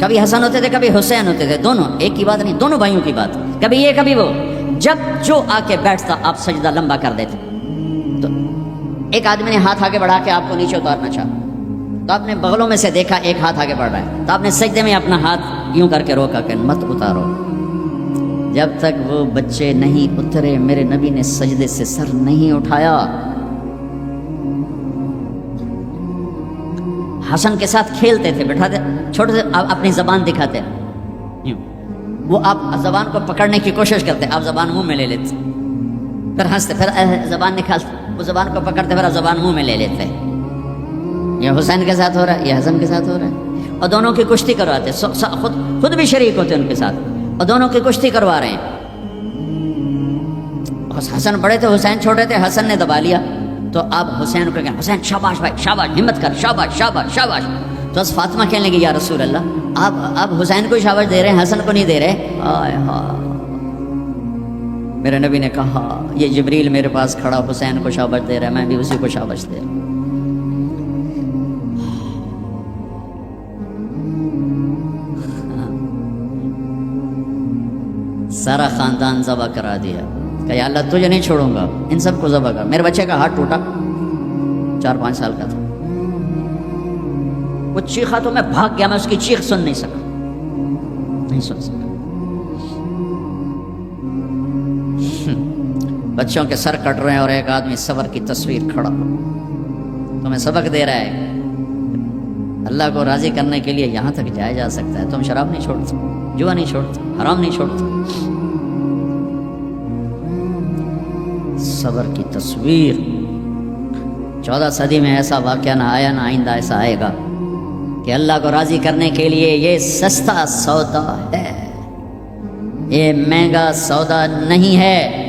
کبھی حسن ہوتے تھے کبھی حسین ہوتے تھے، دونوں ایک کی بات نہیں، دونوں بھائیوں کی بات، کبھی یہ کبھی وہ. جب جو آ کے بیٹھتا آپ سجدہ لمبا کر دیتے. تو ایک آدمی نے ہاتھ آگے بڑھا کے آپ کو نیچے اتارنا چاہا، تو آپ نے بغلوں میں سے دیکھا ایک ہاتھ آگے بڑھ رہا ہے، تو آپ نے سجدے میں اپنا ہاتھ یوں کر کے روکا کہ مت اتارو. جب تک وہ بچے نہیں اترے میرے نبی نے سجدے سے سر نہیں اٹھایا. حسن کے ساتھ کھیلتے تھے، بٹھاتے چھوٹے سے اپنی زبان دکھاتے، وہ آپ زبان کو پکڑنے کی کوشش کرتے، آپ زبان منہ میں لے لیتے، پھر ہنستے، پھر زبان نکالتے، وہ زبان کو پکڑتے، پھر زبان منہ میں لے لیتے. یہ حسین کے ساتھ ہو رہا ہے، یہ حسن کے ساتھ ہو رہا ہے، اور دونوں کی کشتی کرواتے، خود بھی شریک ہوتے ان کے ساتھ، اور دونوں کی کشتی کروا رہے ہیں. حسن بڑے تھے حسین چھوٹے تھے، حسن نے دبا لیا تو آپ حسین کو کہیں حسین شاباش بھائی شاباش، ہمت کر، شاباش شاباش شاباش. تو بس فاطمہ کہنے لگی یا رسول اللہ آپ حسین کو شاباش دے رہے ہیں، حسن کو نہیں دے رہے. آئے ہاں. میرے نبی نے کہا یہ جبریل میرے پاس کھڑا حسین کو شاباش دے رہا ہے، میں بھی اسی کو شاباش دے رہا ہوں. سارا خاندان ذبح کرا دیا کہ یا اللہ تجھے نہیں چھوڑوں گا، ان سب کو ذبح کر. میرے بچے کا ہاتھ ٹوٹا، 4-5 سال کا تھا، وہ چیخا تو میں بھاگ گیا، میں اس کی چیخ سن نہیں سکا، نہیں سن سکا. بچوں کے سر کٹ رہے ہیں اور ایک آدمی صبر کی تصویر کھڑا تمہیں سبق دے رہا ہے اللہ کو راضی کرنے کے لیے یہاں تک جایا جا سکتا ہے. تم شراب نہیں چھوڑتے، جوا نہیں چھوڑتے، حرام نہیں چھوڑتے. صبر کی تصویر. 14 صدی میں ایسا واقعہ نہ آیا، نہ آئندہ ایسا آئے گا کہ اللہ کو راضی کرنے کے لیے یہ سستا سودا ہے، یہ مہنگا سودا نہیں ہے.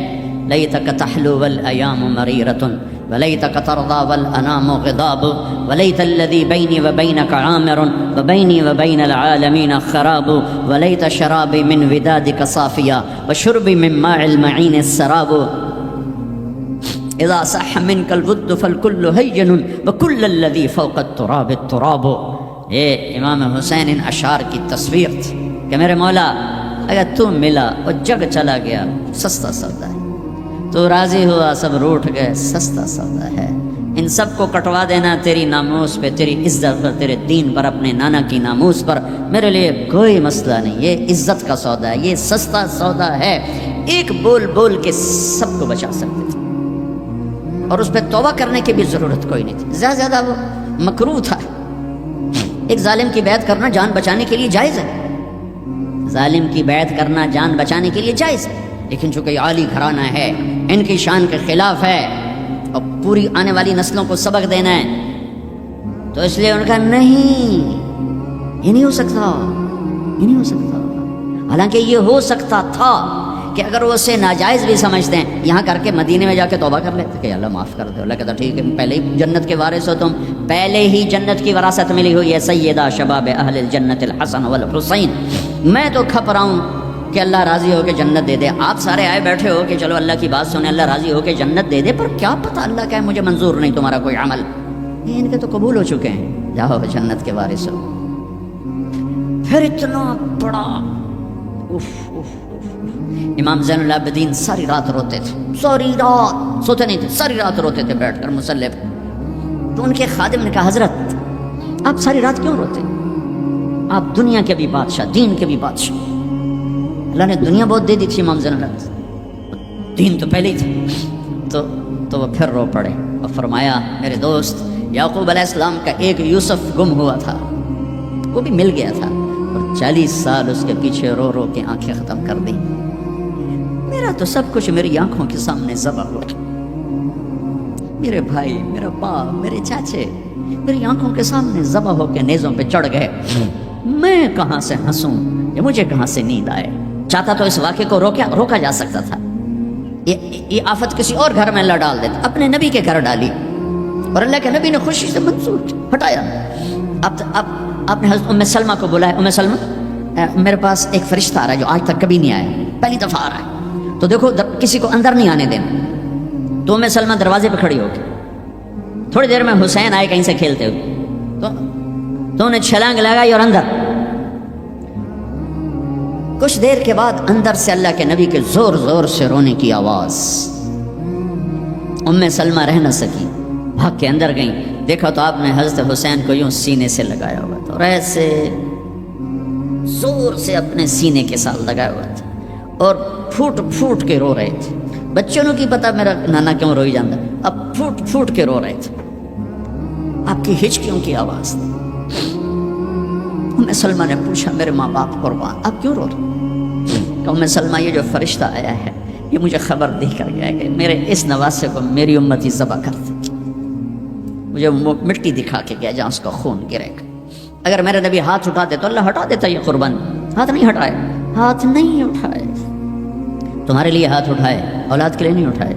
لیتک تحلو والایام مریرۃ ولیتک ترضی والانام غضاب ولیت الذی بینی وبینک عامر وبینی وبین العالمین خراب ولیت شرابی من ودادک صافیا وشربی من ماء المعین السراب اذا صح منک الود فالکل ہین وکل الذی فوق التراب التراب. یہ امام حسین ان اشعار کی تصویر تھی کہ میرے مولا اگر تو ملا اور جگ چلا گیا سستا سودا ہے، تو راضی ہوا سب روٹھ گئے سستا سودا ہے. ان سب کو کٹوا دینا تیری ناموس پہ، تیری عزت پر، تیرے دین پر، اپنے نانا کی ناموس پر میرے لیے کوئی مسئلہ نہیں. یہ عزت کا سودا ہے، یہ سستا سودا ہے. ایک بول بول کے سب کو بچا سکتے تھے اور اس پہ توبہ کرنے کی بھی ضرورت کوئی نہیں تھی. زیادہ زیادہ وہ مکروہ تھا. ایک ظالم کی بیعت کرنا جان بچانے کے لیے جائز ہے، ظالم کی بیعت کرنا جان بچانے کے لیے جائز ہے، لیکن چونکہ عالی گھرانہ ہے، ان کی شان کے خلاف ہے اور پوری آنے والی نسلوں کو سبق دینا ہے، تو اس لیے ان کا نہیں، یہ نہیں ہو سکتا، یہ نہیں ہو سکتا. حالانکہ یہ ہو سکتا تھا کہ اگر وہ اسے ناجائز بھی سمجھتے ہیں یہاں کر کے مدینے میں جا کے توبہ کر لیتے کہ اللہ معاف کر دے. اللہ کہتا ٹھیک ہے، پہلے ہی جنت کے وارث ہو، تم پہلے ہی جنت کی وراثت ملی ہوئی ہے. سیدہ شباب اہل الجنت الحسن والحسین. میں تو کھپ رہا ہوں کہ اللہ راضی ہو کے جنت دے دے. آپ سارے آئے بیٹھے ہو کہ چلو اللہ کی بات سنیں، اللہ راضی ہو کے جنت دے دے، پر کیا پتہ اللہ کہے مجھے منظور نہیں تمہارا کوئی عمل. یہ ان کے تو قبول ہو چکے ہیں، جاؤ جنت کے وارث ہو. پھر اتنا بڑا امام زین العابدین ساری رات روتے تھے، ساری رات سوتے نہیں تھے، ساری رات روتے تھے بیٹھ کر مصلی پہ. تو ان کے خادم نے کہا حضرت آپ ساری رات کیوں روتے؟ آپ دنیا کے بھی بادشاہ، دین کے بھی بادشاہ. اللہ نے دنیا بہت دے دی تھی امام زین العابدین، دین تو پہلے ہی تھا. تو وہ پھر رو پڑے اور فرمایا میرے دوست یعقوب علیہ السلام کا ایک یوسف گم ہوا تھا، وہ بھی مل گیا تھا، اور 40 سال اس کے پیچھے رو رو کے آنکھیں ختم کر دی. میرا تو سب کچھ میری آنکھوں کے سامنے ذبح ہوا، میرے بھائی، میرا باپ، میرے چاچے میری آنکھوں کے سامنے ذبح ہو کے نیزوں پہ چڑھ گئے. میں کہاں سے ہنسوں یا مجھے کہاں سے نیند آئے؟ چاہتا تو اس واقعے کو روکا جا سکتا تھا. یہ آفت کسی اور گھر میں اللہ ڈال دیتا، اپنے نبی کے گھر ڈالی، اور اللہ کے نبی نے خوشی سے منظور ہٹایا. آپ نے حضرت ام سلمہ کو بلایا، ام سلمہ میرے پاس ایک فرشتہ آ رہا ہے جو آج تک کبھی نہیں آیا، پہلی دفعہ آ رہا ہے، تو دیکھو کسی کو اندر نہیں آنے دینا. تو ام سلمہ دروازے پہ کھڑی ہو گئی. تھوڑی دیر میں حسین آئے کہیں سے کھیلتے ہوئے، تو انہیں چھلانگ لگائی اور اندر. کچھ دیر کے بعد اندر سے اللہ کے نبی کے زور زور سے رونے کی آواز. ام سلمہ رہ نہ سکی، بھاگ کے اندر گئیں. دیکھا تو آپ نے حضرت حسین کو یوں سینے سے لگایا ہوا تھا، اور ایسے زور سے اپنے سینے کے ساتھ لگایا ہوا تھا، اور پھوٹ پھوٹ کے رو رہے تھے. بچوں کو کی پتا میرا نانا کیوں روئی جاتا، اب پھوٹ پھوٹ کے رو رہے تھے. آپ کی ہچکیوں کی آواز تھی. ام سلمہ نے پوچھا میرے ماں باپ قربان آپ کیوں رو رہے؟ کہ ام سلمہ یہ جو فرشتہ آیا ہے یہ مجھے خبر دے کر گیا ہے کہ میرے اس نواسے کو میری امتی ذبح کر دے. مجھے مٹی دکھا کے گیا جہاں اس کا خون گرے گا. اگر میرے نبی ہاتھ اٹھا دے تو اللہ ہٹا دیتا یہ قربان. ہاتھ نہیں ہٹائے، ہاتھ نہیں اٹھائے. تمہارے لیے ہاتھ اٹھائے، اولاد کے لیے نہیں اٹھائے،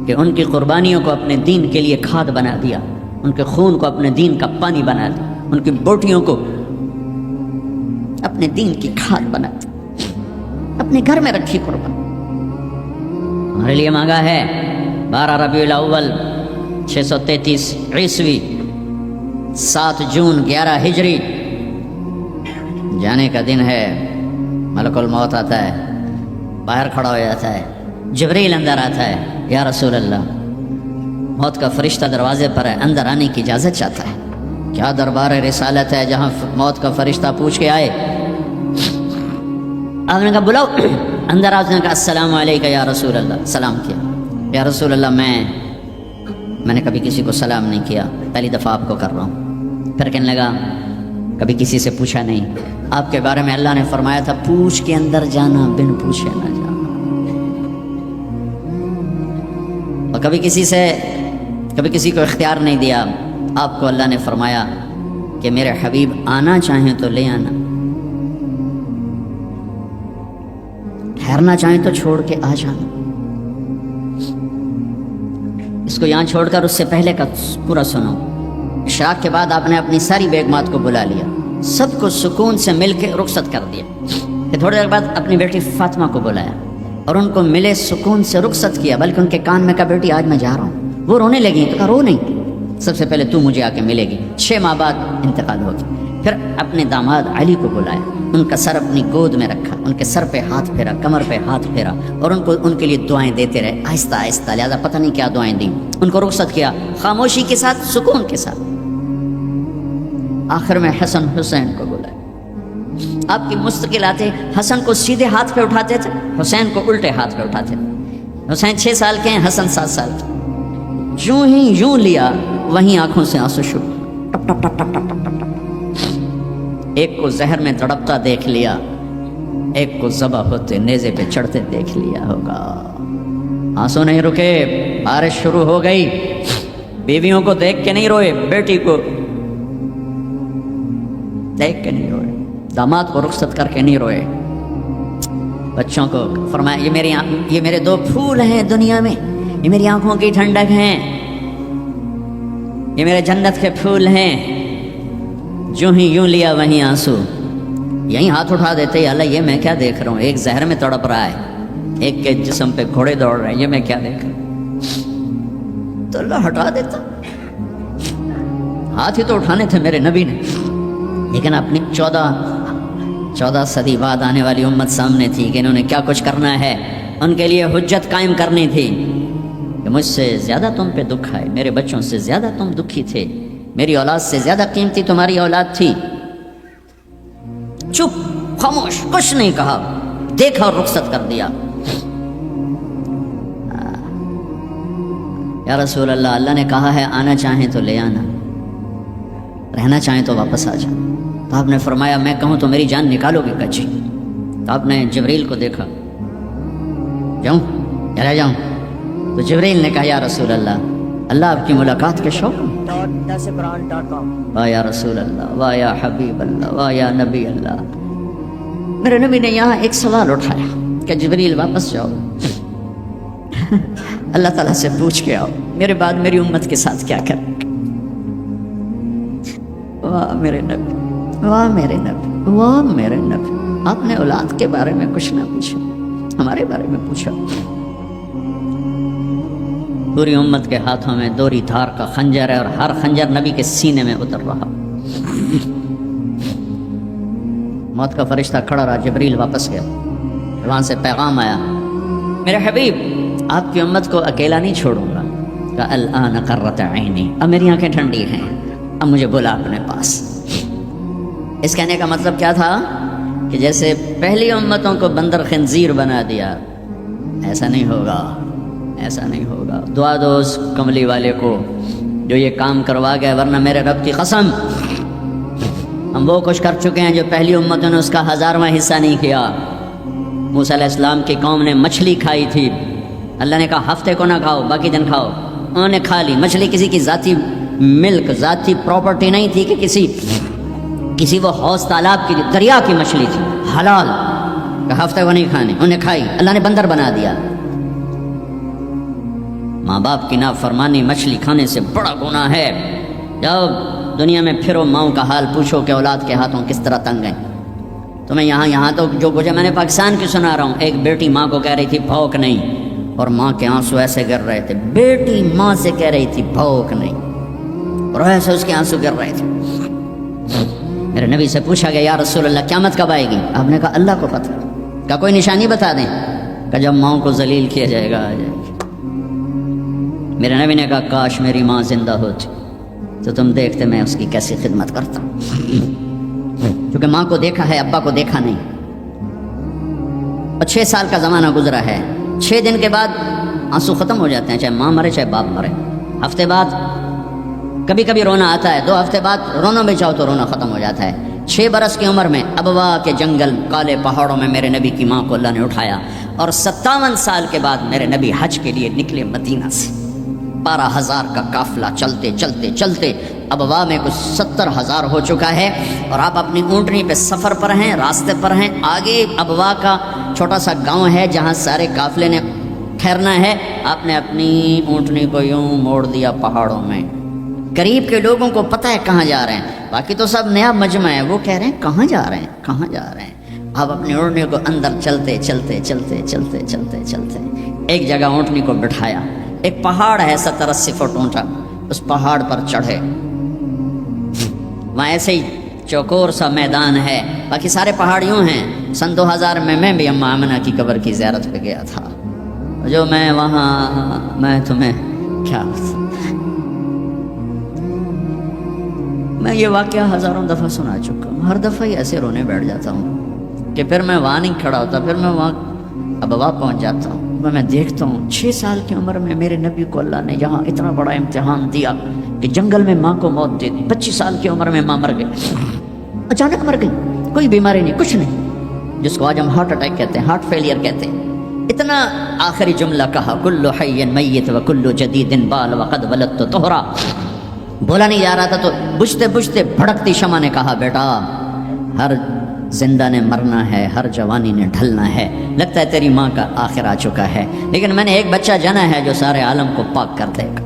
کہ ان کی قربانیوں کو اپنے دین کے لیے کھاد بنا دیا، ان کے خون کو اپنے دین کا پانی بنا دیا، ان کی بوٹیوں کو اپنے دین کی کھاد بنا دی، اپنے گھر میں رکھی قربان. ہمارے لیے مانگا ہے 12 ربیع الاول 633 عیسوی 7 جون 11 ہجری جانے کا دن ہے. ملک الموت آتا ہے، باہر کھڑا ہو جاتا ہے، جبریل اندر آتا ہے، یا رسول اللہ موت کا فرشتہ دروازے پر ہے، اندر آنے کی اجازت چاہتا ہے. کیا دربار رسالت ہے جہاں موت کا فرشتہ پوچھ کے آئے. آپ نے کہا بلاؤ. اندر آپ نے کہا السلام علیکم یا رسول اللہ. سلام کیا. یا رسول اللہ میں نے کبھی کسی کو سلام نہیں کیا، پہلی دفعہ آپ کو کر رہا ہوں. پھر کہنے لگا کبھی کسی سے پوچھا نہیں. آپ کے بارے میں اللہ نے فرمایا تھا پوچھ کے اندر جانا، بن پوچھے نہ جانا. اور کبھی کسی کو اختیار نہیں دیا. آپ کو اللہ نے فرمایا کہ میرے حبیب آنا چاہیں تو لے آنا، ٹھہرنا چاہیں تو چھوڑ کے آ جانا. اس کو یہاں چھوڑ کر اس سے پہلے کا پورا سنو. اشراق کے بعد آپ نے اپنی ساری بیگمات کو بلا لیا، سب کو سکون سے مل کے رخصت کر دیا. پھر تھوڑی دیر بعد اپنی بیٹی فاطمہ کو بلایا اور ان کو ملے سکون سے رخصت کیا، بلکہ ان کے کان میں کہا بیٹی آج میں جا رہا ہوں. وہ رونے لگی، کہا رو نہیں، سب سے پہلے تو مجھے آ کے ملے گی. 6 ماہ بعد انتقال ہو گیا. پھر اپنے داماد علی کو بلایا، ان کا سر اپنی گود میں رکھا، ان کے سر پہ ہاتھ پھیرا، کمر پہ ہاتھ پھیرا، اور ان کے لیے دعائیں دیتے رہے آہستہ آہستہ. لہٰذا پتہ نہیں کیا دعائیں دیں. ان کو رخصت کیا خاموشی کے ساتھ، سکون کے ساتھ. آخر میں حسن حسین کو بلایا. آپ کی مستقل آتے حسن کو سیدھے ہاتھ پہ اٹھاتے تھے، حسین کو الٹے ہاتھ پہ اٹھاتے تھے. حسین 6 سال کے ہیں، حسن 7 سال کے. جو ہی یوں لیا وہیں آنکھوں سے آنسو شروع، ٹپ ٹپ ٹپ ٹپ ٹپ ٹپ ٹپ. ایک کو زہر میں تڑپتا دیکھ لیا، ایک کو ذبح ہوتے نیزے پہ چڑھتے دیکھ لیا ہوگا. آنسو نہیں رکے، بارش شروع ہو گئی. بیویوں کو دیکھ کے نہیں روئے، بیٹی کو دیکھ کے نہیں روئے، داماد کو رخصت کر کے نہیں روئے. بچوں کو فرمایا یہ میرے 2 پھول ہیں دنیا میں، یہ میری آنکھوں کی ٹھنڈک ہیں، یہ میرے جنت کے پھول ہیں. جو ہی یوں لیا وہیں آنسو. یہیں ہاتھ اٹھا دیتے، اللہ یہ میں کیا دیکھ رہا ہوں. ایک زہر میں تڑپ رہا ہے، ایک کے جسم پہ گھوڑے دوڑ رہے ہیں، یہ میں کیا دیکھ رہا ہوں. تو اللہ ہٹا دیتا. ہاتھ ہی تو اٹھانے تھے میرے نبی نے، لیکن اپنی 14 صدی بعد آنے والی امت سامنے تھی کہ انہوں نے کیا کچھ کرنا ہے. ان کے لیے حجت قائم کرنی تھی کہ مجھ سے زیادہ تم پہ دکھ آئے، میرے بچوں سے زیادہ تم دکھی تھے، میری اولاد سے زیادہ قیمتی تمہاری اولاد تھی. چپ، خاموش، کچھ نہیں کہا، دیکھا اور رخصت کر دیا. یا رسول اللہ، اللہ نے کہا ہے آنا چاہیں تو لے آنا، رہنا چاہیں تو واپس آ جا. تو آپ نے فرمایا میں کہوں تو میری جان نکالو گے؟ کچھ. تو آپ نے جبریل کو دیکھا، جاؤں چلا جاؤں؟ تو جبریل نے کہا یا رسول اللہ، اللہ آپ کی ملاقات کے شوق. واہ یا رسول اللہ، واہ یا حبیب اللہ، واہ یا نبی اللہ. میرے نبی نے یہاں ایک سوال اٹھایا کہ جبریل واپس جاؤ، اللہ تعالیٰ سے پوچھ کے آؤ میرے بعد میری امت کے ساتھ کیا کریں. واہ میرے نبی، واہ میرے نبی، واہ میرے نبی. آپ نے اولاد کے بارے میں کچھ نہ پوچھا، ہمارے بارے میں پوچھا. پوری امت کے ہاتھوں میں دوری دھار کا خنجر ہے اور ہر خنجر نبی کے سینے میں اتر رہا. موت کا فرشتہ کھڑا رہا، جبریل واپس گیا. وہاں سے پیغام آیا، میرے حبیب آپ کی امت کو اکیلا نہیں چھوڑوں گا. کہ الآن قرۃ عینی، اب میری آنکھیں ٹھنڈی ہیں، اب مجھے بلا اپنے پاس. اس کہنے کا مطلب کیا تھا کہ جیسے پہلی امتوں کو بندر خنزیر بنا دیا، ایسا نہیں ہوگا، ایسا نہیں ہوگا. دعا دو اس کملی والے کو جو یہ کام کروا گیا، ورنہ میرے رب کی قسم ہم وہ کچھ کر چکے ہیں جو پہلی امتوں نے اس کا 1000واں حصہ نہیں کیا. موسیٰ علیہ السلام کی قوم نے مچھلی کھائی تھی، اللہ نے کہا ہفتے کو نہ کھاؤ، باقی دن کھاؤ. انہوں نے کھا لی. مچھلی کسی کی ذاتی ملک، ذاتی پراپرٹی نہیں تھی کہ کسی وہ حوض تالاب کی، دریا کی مچھلی تھی، حلال. کہ ہفتے کو نہیں کھانی، انہوں نے کھائی، اللہ نے بندر بنا دیا. ماں باپ کی نافرمانی مچھلی کھانے سے بڑا گناہ ہے. جاؤ دنیا میں پھرو، ماؤں کا حال پوچھو کہ اولاد کے ہاتھوں کس طرح تنگ ہیں. تمہیں یہاں تو جو کچھ میں نے پاکستان کی سنا رہا ہوں. ایک بیٹی ماں کو کہہ رہی تھی بھوک نہیں، اور ماں کے آنسو ایسے گر رہے تھے. بیٹی ماں سے کہہ رہی تھی بھوک نہیں، اور ایسے اس کے آنسو گر رہے تھے. میرے نبی سے پوچھا گیا یا رسول اللہ قیامت کب آئے گی؟ آپ نے کہا اللہ کو پتہ. کہا کوئی نشانی بتا دیں؟ کہ جب ماؤں کو ذلیل کیا جائے گا آ جائے گی. میرے نبی نے کہا کاش میری ماں زندہ ہوتی تو تم دیکھتے میں اس کی کیسی خدمت کرتا. کیونکہ ماں کو دیکھا ہے، ابا کو دیکھا نہیں. اور 6 سال کا زمانہ گزرا ہے. 6 دن کے بعد آنسو ختم ہو جاتے ہیں، چاہے ماں مرے چاہے باپ مرے. ہفتے بعد کبھی کبھی رونا آتا ہے، 2 ہفتے بعد رونا بھی چاہو تو رونا ختم ہو جاتا ہے. 6 برس کی عمر میں ابوا کے جنگل کالے پہاڑوں میں میرے نبی کی ماں کو اللہ نے اٹھایا. اور 57 سال کے بعد میرے نبی حج کے لیے نکلے مدینہ سے. 12,000 کا قافلہ چلتے چلتے چلتے ابوا میں کچھ 70,000 ہو چکا ہے. اور آپ اپنی اونٹنی پہ سفر پر ہیں، راستے پر ہیں. آگے ابوا کا چھوٹا سا گاؤں ہے جہاں سارے قافلے نے ٹھہرنا ہے. آپ نے اپنی اونٹنی کو یوں موڑ دیا پہاڑوں میں. قریب کے لوگوں کو پتہ ہے کہاں جا رہے ہیں، باقی تو سب نیا مجمع ہے. وہ کہہ رہے ہیں کہاں جا رہے ہیں، کہاں جا رہے ہیں. آپ اپنی اونٹنی کو اندر چلتے چلتے چلتے چلتے چلتے چلتے ایک جگہ اونٹنی کو بٹھایا. ایک پہاڑ ہے 70-80 فٹ اونچا، اس پہاڑ پر چڑھے. وہاں ایسے ہی چوکور سا میدان ہے، باقی سارے پہاڑ یوں ہیں. سن 2000 میں بھی اماں آمنہ کی قبر کی زیارت پہ گیا تھا. جو میں وہاں، میں تمہیں کیا، میں یہ واقعہ ہزاروں دفعہ سنا چکا ہوں. ہر دفعہ ہی ایسے رونے بیٹھ جاتا ہوں کہ پھر میں وہاں نہیں کھڑا ہوتا، پھر میں وہاں ابوا پہنچ جاتا ہوں. میں دیکھتا ہوں 6 سال کی عمر میں میرے نبی کو اللہ نے یہاں اتنا بڑا امتحان دیا کہ جنگل میں ماں کو موت دے دی. 25 سال کی عمر میں ماں مر گئی، اچانک مر گئی، کوئی بیماری نہیں، کچھ نہیں، جس کو آج ہم ہارٹ اٹیک کہتے ہیں، ہارٹ فیلئر کہتے ہیں. اتنا آخری جملہ کہا کل حی میت و کل جدید بال وقد ولدت طہرا. بولا نہیں جا رہا تھا تو بجھتے بجھتے بھڑکتی شمع نے کہا بیٹا ہر زندہ نے مرنا ہے، ہر جوانی نے ڈھلنا ہے. لگتا ہے تیری ماں کا آخر آ چکا ہے، لیکن میں نے ایک بچہ جنا ہے جو سارے عالم کو پاک کر دے گا.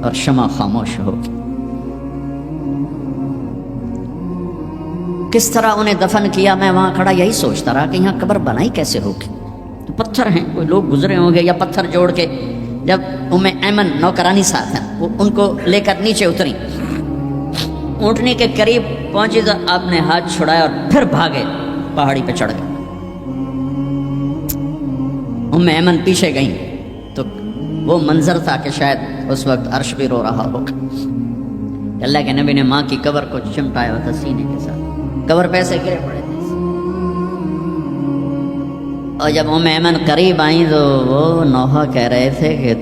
اور شمع خاموش ہوگی. کس طرح انہیں دفن کیا؟ میں وہاں کھڑا یہی سوچتا رہا کہ یہاں قبر بنائی کیسے ہوگی. تو پتھر ہیں، کوئی لوگ گزرے ہوں گے یا پتھر جوڑ کے. جب ایمن نوکرانی ساتھ ہیں، وہ ان کو لے کر نیچے اتری، اونٹنی کے قریب پہنچی تو آپ نے ہاتھ چھڑایا اور پھر بھاگے، پہاڑی پہ چڑھ گئے. ایمن پیچھے گئیں تو وہ منظر تھا کہ شاید اس وقت عرش بھی رو رہا ہوگا. اللہ کے نبی نے ماں کی قبر کو چمٹایا ہوتا سینے کے ساتھ، قبر پہ سے گرے پڑے تھے. اور جب ام ایمن قریب آئیں تو وہ نوحہ کہہ رہے تھے کہ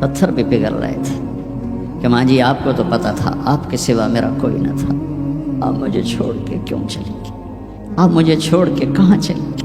پتھر بھی پگھل رہے تھے کہ ماں جی آپ کو تو پتہ تھا آپ کے سوا میرا کوئی نہ تھا، آپ مجھے چھوڑ کے کیوں چلیں گے؟ آپ مجھے چھوڑ کے کہاں چلیں گے؟